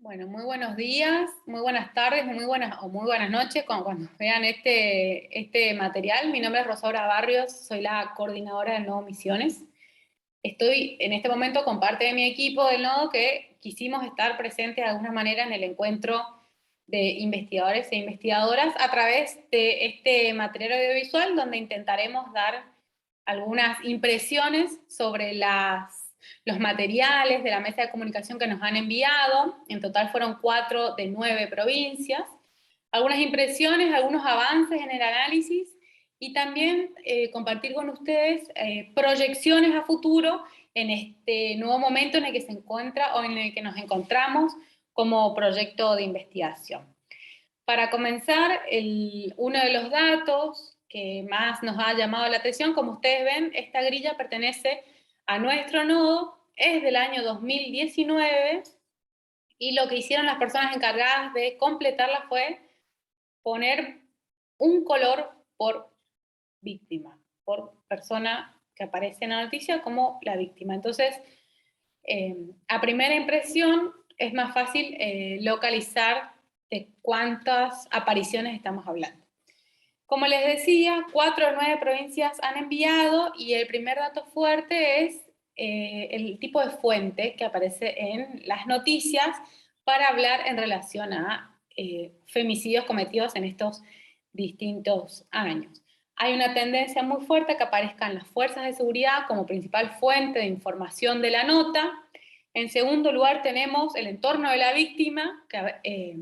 Bueno, muy buenos días, muy buenas tardes, muy buenas noches cuando vean este material. Mi nombre es Rosaura Barrios, soy la coordinadora del Nodo Misiones. Estoy en este momento con parte de mi equipo del Nodo que quisimos estar presentes de alguna manera en el encuentro de investigadores e investigadoras a través de este material audiovisual donde intentaremos dar algunas impresiones sobre los materiales de la mesa de comunicación que nos han enviado. En total fueron 4 de 9 provincias. Algunas impresiones, algunos avances en el análisis y también compartir con ustedes proyecciones a futuro en este nuevo momento en el que se encuentra o en el que nos encontramos como proyecto de investigación. Para comenzar, uno de los datos que más nos ha llamado la atención, como ustedes ven, esta grilla pertenece a nuestro nodo, es del año 2019, y lo que hicieron las personas encargadas de completarla fue poner un color por víctima, por persona que aparece en la noticia como la víctima. Entonces, a primera impresión es más fácil localizar de cuántas apariciones estamos hablando. Como les decía, 4 de 9 provincias han enviado y el primer dato fuerte es el tipo de fuente que aparece en las noticias para hablar en relación a femicidios cometidos en estos distintos años. Hay una tendencia muy fuerte a que aparezcan las fuerzas de seguridad como principal fuente de información de la nota. En segundo lugar tenemos el entorno de la víctima, que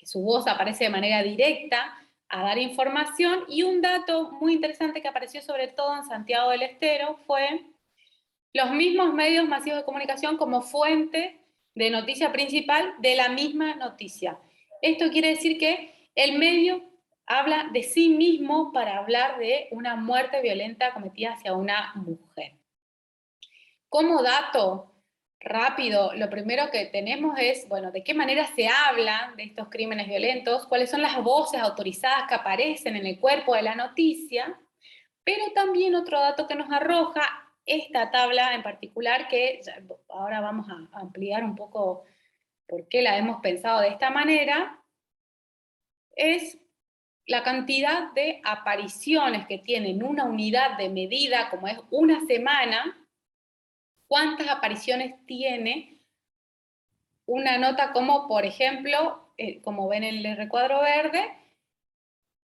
su voz aparece de manera directa a dar información, y un dato muy interesante que apareció sobre todo en Santiago del Estero fue los mismos medios masivos de comunicación como fuente de noticia principal de la misma noticia. Esto quiere decir que el medio habla de sí mismo para hablar de una muerte violenta cometida hacia una mujer. Como dato rápido, lo primero que tenemos es, bueno, de qué manera se hablan de estos crímenes violentos, cuáles son las voces autorizadas que aparecen en el cuerpo de la noticia, pero también otro dato que nos arroja esta tabla en particular, que ahora vamos a ampliar un poco por qué la hemos pensado de esta manera, es la cantidad de apariciones que tienen una unidad de medida, como es una semana. ¿Cuántas apariciones tiene una nota como, por ejemplo, como ven en el recuadro verde,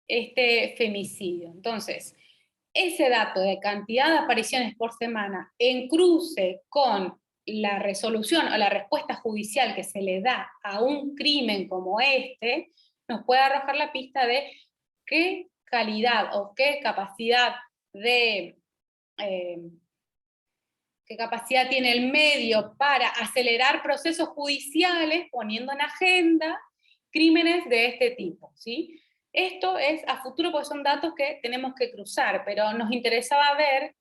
este femicidio? Entonces, ese dato de cantidad de apariciones por semana en cruce con la resolución o la respuesta judicial que se le da a un crimen como este, nos puede arrojar la pista de qué calidad o qué capacidad de qué capacidad tiene el medio para acelerar procesos judiciales poniendo en agenda crímenes de este tipo, ¿sí? Esto es a futuro porque son datos que tenemos que cruzar, pero nos interesaba ver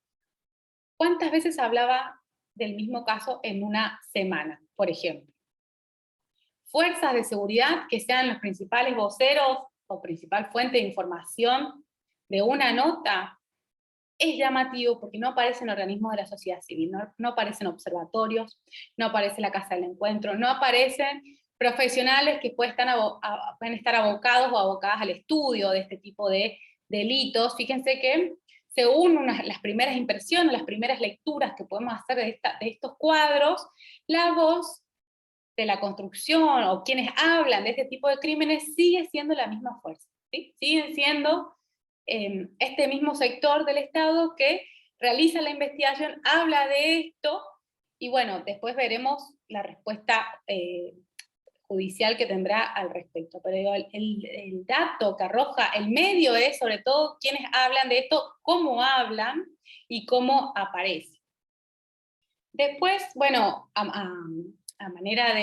cuántas veces hablaba del mismo caso en una semana, por ejemplo. Fuerzas de seguridad que sean los principales voceros o principal fuente de información de una nota, es llamativo porque no aparecen organismos de la sociedad civil, no aparecen observatorios, no aparece la Casa del Encuentro, no aparecen profesionales que pueden estar abocados o abocadas al estudio de este tipo de delitos. Fíjense que según las primeras impresiones, las primeras lecturas que podemos hacer de estos cuadros, la voz de la construcción o quienes hablan de este tipo de crímenes sigue siendo la misma fuerza, ¿sí? Siguen siendo este mismo sector del Estado que realiza la investigación, habla de esto, y bueno, después veremos la respuesta judicial que tendrá al respecto. Pero el dato que arroja el medio es sobre todo quienes hablan de esto, cómo hablan y cómo aparece. Después, bueno, a manera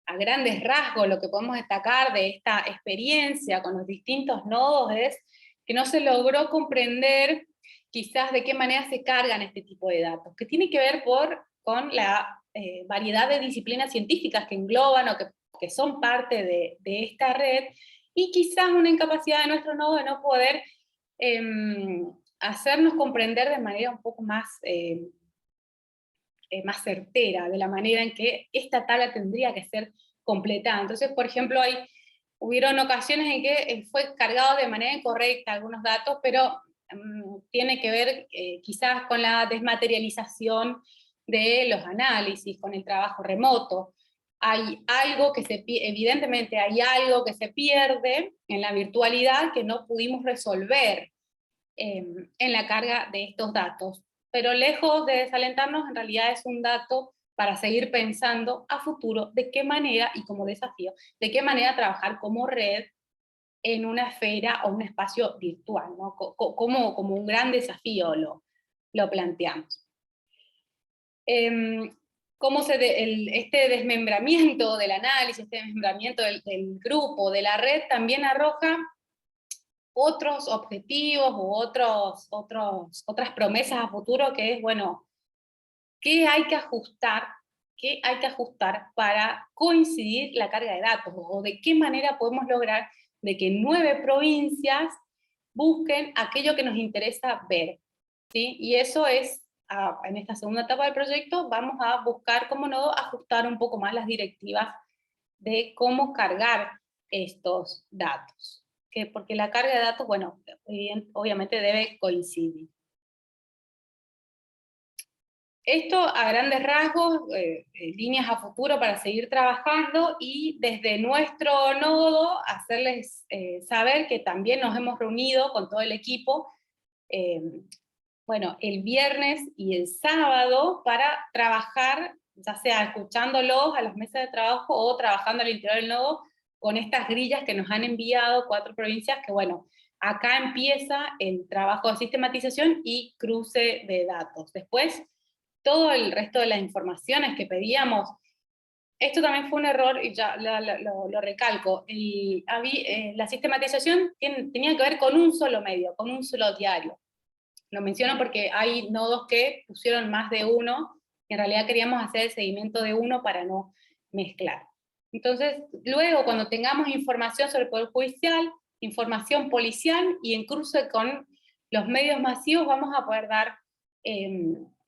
a grandes rasgos, lo que podemos destacar de esta experiencia con los distintos nodos es que no se logró comprender quizás de qué manera se cargan este tipo de datos, que tiene que ver con la variedad de disciplinas científicas que engloban o que son parte de esta red, y quizás una incapacidad de nuestro nodo de no poder hacernos comprender de manera un poco más más certera de la manera en que esta tabla tendría que ser completada. Entonces, por ejemplo, hubieron ocasiones en que fue cargado de manera incorrecta algunos datos, pero tiene que ver quizás con la desmaterialización de los análisis, con el trabajo remoto. Hay algo que evidentemente hay algo que se pierde en la virtualidad que no pudimos resolver en la carga de estos datos. Pero lejos de desalentarnos, en realidad es un dato para seguir pensando a futuro de qué manera, y como desafío, de qué manera trabajar como red en una esfera o un espacio virtual, ¿no? Como un gran desafío lo planteamos. Cómo este desmembramiento del análisis, este desmembramiento del grupo, de la red, también arroja otros objetivos u otras promesas a futuro, que es, bueno, ¿qué hay que ajustar? ¿Qué hay que ajustar para coincidir la carga de datos? ¿O de qué manera podemos lograr de que 9 provincias busquen aquello que nos interesa ver? ¿Sí? Y eso es, en esta segunda etapa del proyecto, vamos a buscar, cómo no, ajustar un poco más las directivas de cómo cargar estos datos. Porque la carga de datos, bueno, obviamente debe coincidir. Esto a grandes rasgos, líneas a futuro para seguir trabajando, y desde nuestro nodo hacerles saber que también nos hemos reunido con todo el equipo, bueno, el viernes y el sábado para trabajar, ya sea escuchándolos a las mesas de trabajo o trabajando al interior del nodo con estas grillas que nos han enviado 4 provincias, que bueno, acá empieza el trabajo de sistematización y cruce de datos. Después, todo el resto de las informaciones que pedíamos, esto también fue un error, y ya lo recalco, la sistematización tenía que ver con un solo medio, con un solo diario. Lo menciono porque hay nodos que pusieron más de uno, y en realidad queríamos hacer el seguimiento de uno para no mezclar. Entonces, luego cuando tengamos información sobre el Poder Judicial, información policial, y en cruce con los medios masivos, vamos a poder dar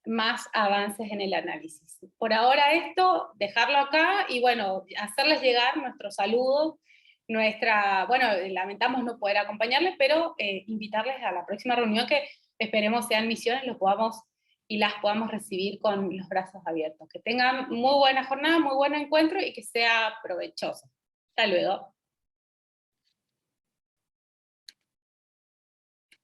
más avances en el análisis. Por ahora esto, dejarlo acá, y bueno, hacerles llegar nuestros saludos, bueno, lamentamos no poder acompañarles, pero invitarles a la próxima reunión, que esperemos sean misiones, y las podamos recibir con los brazos abiertos. Que tengan muy buena jornada, muy buen encuentro, y que sea provechoso. Hasta luego.